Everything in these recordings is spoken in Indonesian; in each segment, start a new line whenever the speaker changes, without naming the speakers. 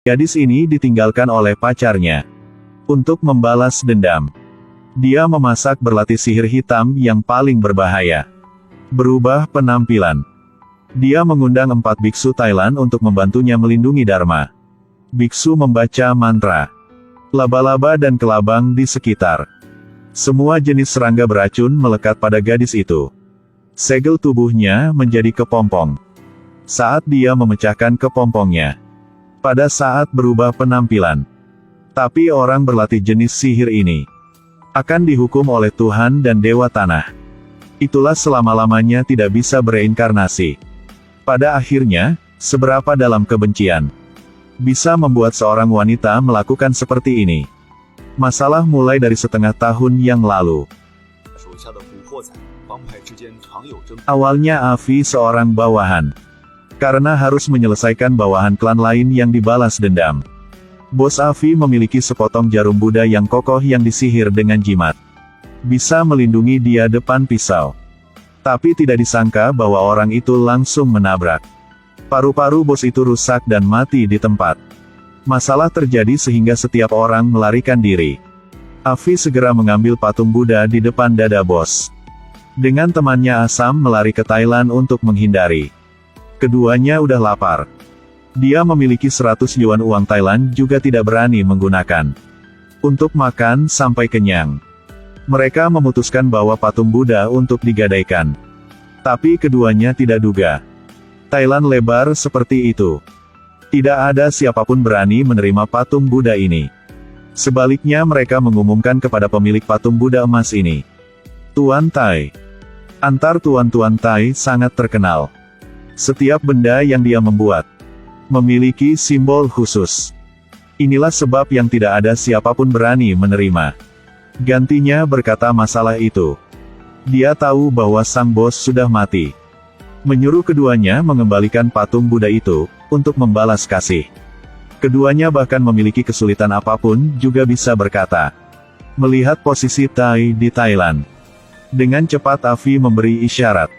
Gadis ini ditinggalkan oleh pacarnya. Untuk membalas dendam, dia memasak berlatih sihir hitam yang paling berbahaya. Berubah penampilan. Dia mengundang 4 biksu Thailand untuk membantunya melindungi Dharma. Biksu membaca mantra. Laba-laba dan kelabang di sekitar. Semua jenis serangga beracun melekat pada gadis itu. Segel tubuhnya menjadi kepompong. Saat dia memecahkan kepompongnya. Pada saat berubah penampilan. Tapi orang berlatih jenis sihir ini akan dihukum oleh Tuhan dan Dewa Tanah. Itulah selama-lamanya tidak bisa bereinkarnasi. Pada akhirnya, seberapa dalam kebencian bisa membuat seorang wanita melakukan seperti ini. Masalah mulai dari setengah tahun yang lalu. Awalnya Afi seorang bawahan. Karena harus menyelesaikan bawahan klan lain yang dibalas dendam. Bos Afi memiliki sepotong jarum Buddha yang kokoh yang disihir dengan jimat. Bisa melindungi dia depan pisau. Tapi tidak disangka bahwa orang itu langsung menabrak. Paru-paru bos itu rusak dan mati di tempat. Masalah terjadi sehingga setiap orang melarikan diri. Afi segera mengambil patung Buddha di depan dada bos. Dengan temannya Asam melari ke Thailand untuk menghindari. Keduanya udah lapar. Dia memiliki 100 yuan uang Thailand juga tidak berani menggunakan untuk makan sampai kenyang. Mereka memutuskan bawa patung Buddha untuk digadaikan. Tapi keduanya tidak duga. Thailand lebar seperti itu. Tidak ada siapapun berani menerima patung Buddha ini. Sebaliknya mereka mengumumkan kepada pemilik patung Buddha emas ini. Tuan Thai. Antar tuan-tuan Thai sangat terkenal. Setiap benda yang dia membuat memiliki simbol khusus. Inilah sebab yang tidak ada siapapun berani menerima. Gantinya berkata masalah itu. Dia tahu bahwa sang bos sudah mati. Menyuruh keduanya mengembalikan patung Buddha itu, untuk membalas kasih. Keduanya bahkan memiliki kesulitan apapun, juga bisa berkata. Melihat posisi Thai di Thailand. Dengan cepat Afi memberi isyarat.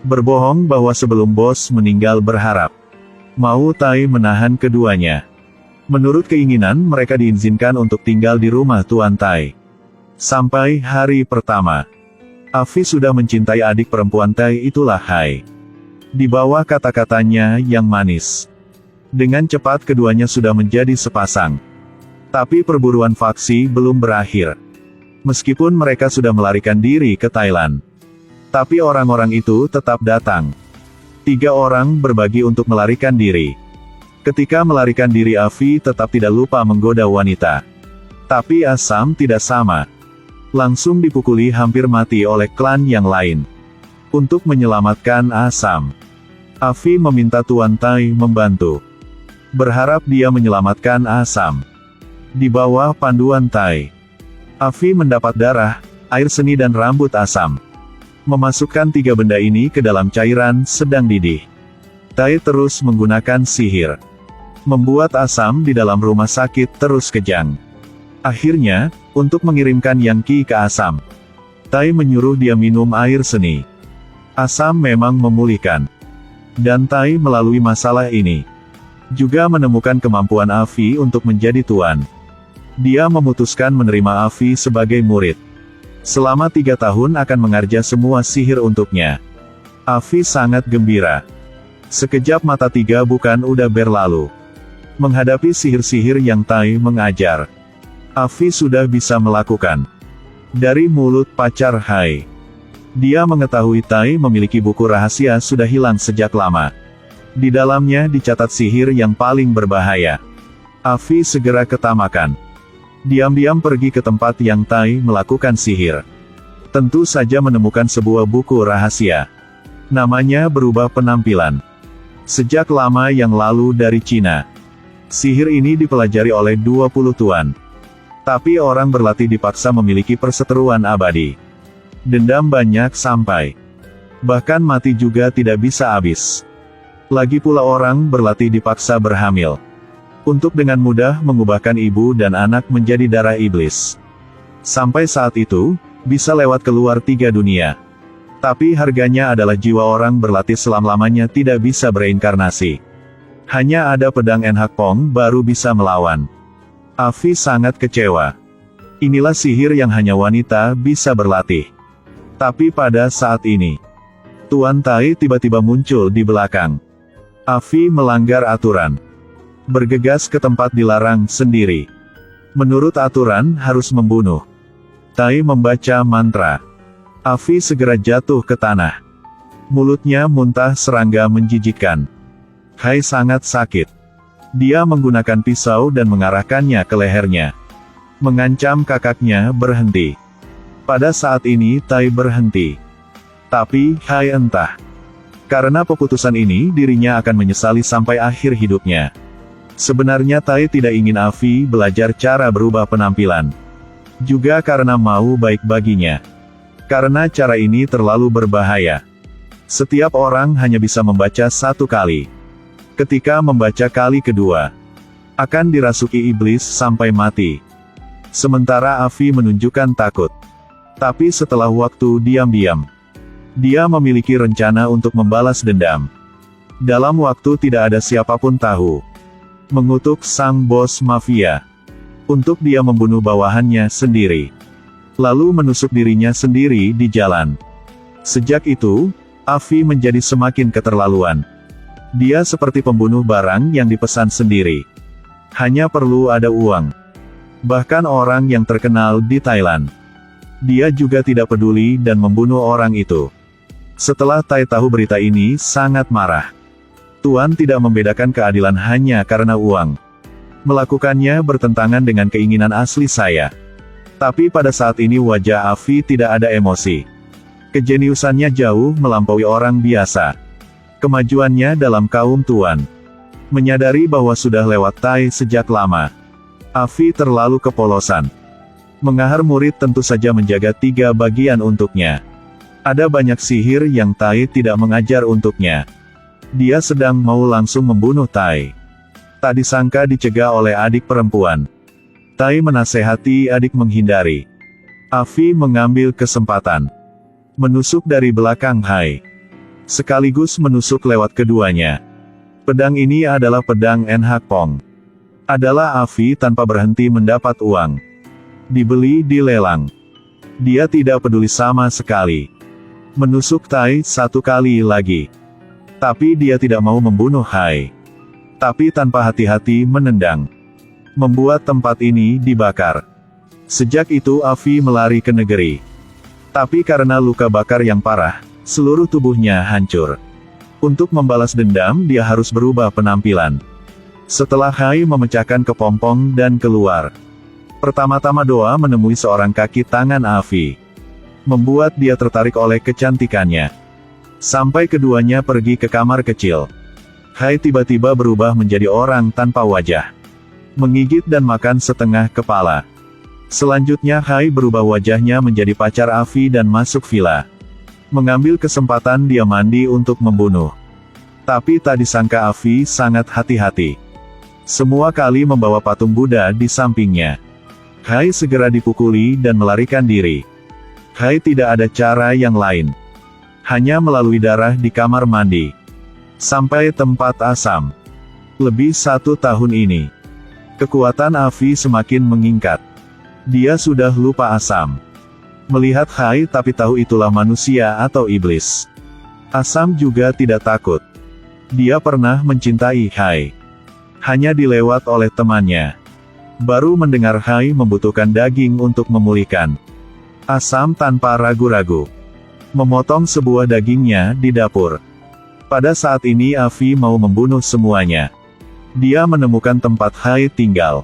Berbohong bahwa sebelum bos meninggal berharap. Mau Thai menahan keduanya. Menurut keinginan mereka diizinkan untuk tinggal di rumah Tuan Thai. Sampai hari pertama. Afi sudah mencintai adik perempuan Thai itulah Hai. Di bawah kata-katanya yang manis. Dengan cepat keduanya sudah menjadi sepasang. Tapi perburuan faksi belum berakhir. Meskipun mereka sudah melarikan diri ke Thailand. Tapi orang-orang itu tetap datang. 3 orang berbagi untuk melarikan diri. Ketika melarikan diri Afi tetap tidak lupa menggoda wanita. Tapi Asam tidak sama. Langsung dipukuli hampir mati oleh klan yang lain. Untuk menyelamatkan Asam. Afi meminta Tuan Thai membantu. Berharap dia menyelamatkan Asam. Di bawah panduan Thai. Afi mendapat darah, air seni dan rambut Asam. Memasukkan 3 benda ini ke dalam cairan sedang didih. Tai terus menggunakan sihir. Membuat Asam di dalam rumah sakit terus kejang. Akhirnya, untuk mengirimkan Yang Qi ke Asam. Tai menyuruh dia minum air seni. Asam memang memulihkan. Dan Tai melalui masalah ini. Juga menemukan kemampuan Afi untuk menjadi tuan. Dia memutuskan menerima Afi sebagai murid. Selama 3 tahun akan mengajar semua sihir untuknya. Afi sangat gembira. Sekejap mata 3 bukan udah berlalu. Menghadapi sihir-sihir yang Tai mengajar. Afi sudah bisa melakukan. Dari mulut pacar Hai. Dia mengetahui Tai memiliki buku rahasia sudah hilang sejak lama. Di dalamnya dicatat sihir yang paling berbahaya. Afi segera ketamakan. Diam-diam pergi ke tempat yang Tai melakukan sihir. Tentu saja menemukan sebuah buku rahasia. Namanya berubah penampilan. Sejak lama yang lalu dari Cina. Sihir ini dipelajari oleh 20 tuan. Tapi orang berlatih dipaksa memiliki perseteruan abadi. Dendam banyak sampai. Bahkan mati juga tidak bisa habis. Lagi pula orang berlatih dipaksa berhamil. Untuk dengan mudah mengubahkan ibu dan anak menjadi darah iblis. Sampai saat itu, bisa lewat keluar 3 dunia. Tapi harganya adalah jiwa orang berlatih selama-lamanya tidak bisa bereinkarnasi. Hanya ada pedang Enhak Pong baru bisa melawan. Afi sangat kecewa. Inilah sihir yang hanya wanita bisa berlatih. Tapi pada saat ini, Tuan Tai tiba-tiba muncul di belakang. Afi melanggar aturan. Bergegas ke tempat dilarang sendiri. Menurut aturan harus membunuh. Tai membaca mantra. Afi segera jatuh ke tanah. Mulutnya muntah serangga menjijikkan. Hai sangat sakit. Dia menggunakan pisau dan mengarahkannya ke lehernya. Mengancam kakaknya berhenti. Pada saat ini Tai berhenti. Tapi, Hai entah. Karena keputusan ini dirinya akan menyesali sampai akhir hidupnya. Sebenarnya Tai tidak ingin Afi belajar cara berubah penampilan. Juga karena mau baik baginya. Karena cara ini terlalu berbahaya. Setiap orang hanya bisa membaca satu kali. Ketika membaca kali kedua, akan dirasuki iblis sampai mati. Sementara Afi menunjukkan takut. Tapi setelah waktu diam-diam, dia memiliki rencana untuk membalas dendam. Dalam waktu tidak ada siapapun tahu. Mengutuk sang bos mafia. Untuk dia membunuh bawahannya sendiri. Lalu menusuk dirinya sendiri di jalan. Sejak itu, Afi menjadi semakin keterlaluan. Dia seperti pembunuh barang yang dipesan sendiri. Hanya perlu ada uang. Bahkan orang yang terkenal di Thailand. Dia juga tidak peduli dan membunuh orang itu. Setelah Tai tahu berita ini, sangat marah. Tuan tidak membedakan keadilan hanya karena uang. Melakukannya bertentangan dengan keinginan asli saya. Tapi pada saat ini wajah Afi tidak ada emosi. Kejeniusannya jauh melampaui orang biasa. Kemajuannya dalam kaum Tuan. Menyadari bahwa sudah lewat Tai sejak lama. Afi terlalu kepolosan. Mengahar murid tentu saja menjaga 3 bagian untuknya. Ada banyak sihir yang Tai tidak mengajar untuknya. Dia sedang mau langsung membunuh Tai. Tak disangka dicegah oleh adik perempuan. Tai menasehati adik menghindari. Afi mengambil kesempatan. Menusuk dari belakang Hai. Sekaligus menusuk lewat keduanya. Pedang ini adalah pedang Enhak Pong. Adalah Afi tanpa berhenti mendapat uang. Dibeli di lelang. Dia tidak peduli sama sekali. Menusuk Tai 1 kali lagi. Tapi dia tidak mau membunuh Hai. Tapi tanpa hati-hati menendang. Membuat tempat ini dibakar. Sejak itu Afi melari ke negeri. Tapi karena luka bakar yang parah, seluruh tubuhnya hancur. Untuk membalas dendam dia harus berubah penampilan. Setelah Hai memecahkan kepompong dan keluar. Pertama-tama Doa menemui seorang kaki tangan Afi. Membuat dia tertarik oleh kecantikannya. Sampai keduanya pergi ke kamar kecil. Hai tiba-tiba berubah menjadi orang tanpa wajah. Menggigit dan makan setengah kepala. Selanjutnya Hai berubah wajahnya menjadi pacar Afi dan masuk villa. Mengambil kesempatan dia mandi untuk membunuh. Tapi tak disangka Afi sangat hati-hati. Semua kali membawa patung Buddha di sampingnya. Hai segera dipukuli dan melarikan diri. Hai tidak ada cara yang lain. Hanya melalui darah di kamar mandi. Sampai tempat asam. Lebih 1 tahun ini. Kekuatan Afi semakin meningkat. Dia sudah lupa asam. Melihat Hai tapi tahu itulah manusia atau iblis. Asam juga tidak takut. Dia pernah mencintai Hai. Hanya dilewat oleh temannya. Baru mendengar Hai membutuhkan daging untuk memulihkan. Asam tanpa ragu-ragu. Memotong sebuah dagingnya di dapur. Pada saat ini Afi mau membunuh semuanya. Dia menemukan tempat Hai tinggal.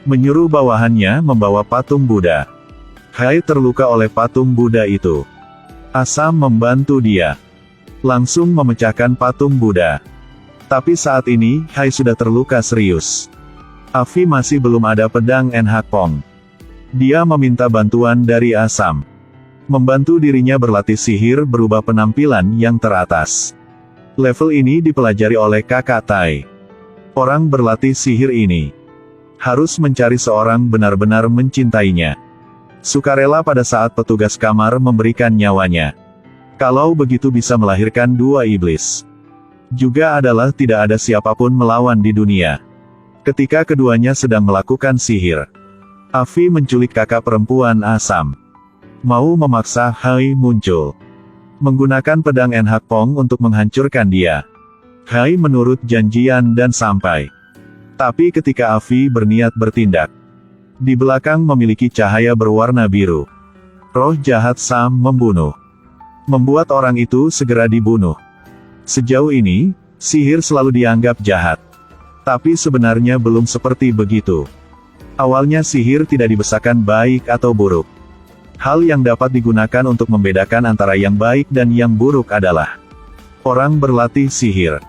Menyuruh bawahannya membawa patung Buddha. Hai terluka oleh patung Buddha itu. Asam membantu dia. Langsung memecahkan patung Buddha. Tapi saat ini, Hai sudah terluka serius. Afi masih belum ada pedang Enhak Pong. Dia meminta bantuan dari Asam. Membantu dirinya berlatih sihir berubah penampilan yang teratas. Level ini dipelajari oleh kakak Tai. Orang berlatih sihir ini harus mencari seorang benar-benar mencintainya. Sukarela pada saat petugas kamar memberikan nyawanya. Kalau begitu bisa melahirkan 2 iblis. Juga adalah tidak ada siapapun melawan di dunia. Ketika keduanya sedang melakukan sihir, Afi menculik kakak perempuan Asam. Mau memaksa Hai muncul. Menggunakan pedang Enhak Pong untuk menghancurkan dia. Hai menurut janjian dan sampai. Tapi ketika Afi berniat bertindak, di belakang memiliki cahaya berwarna biru. Roh jahat Sam membunuh. Membuat orang itu segera dibunuh. Sejauh ini, sihir selalu dianggap jahat. Tapi sebenarnya belum seperti begitu. Awalnya sihir tidak dibesarkan baik atau buruk. Hal yang dapat digunakan untuk membedakan antara yang baik dan yang buruk adalah orang berlatih sihir.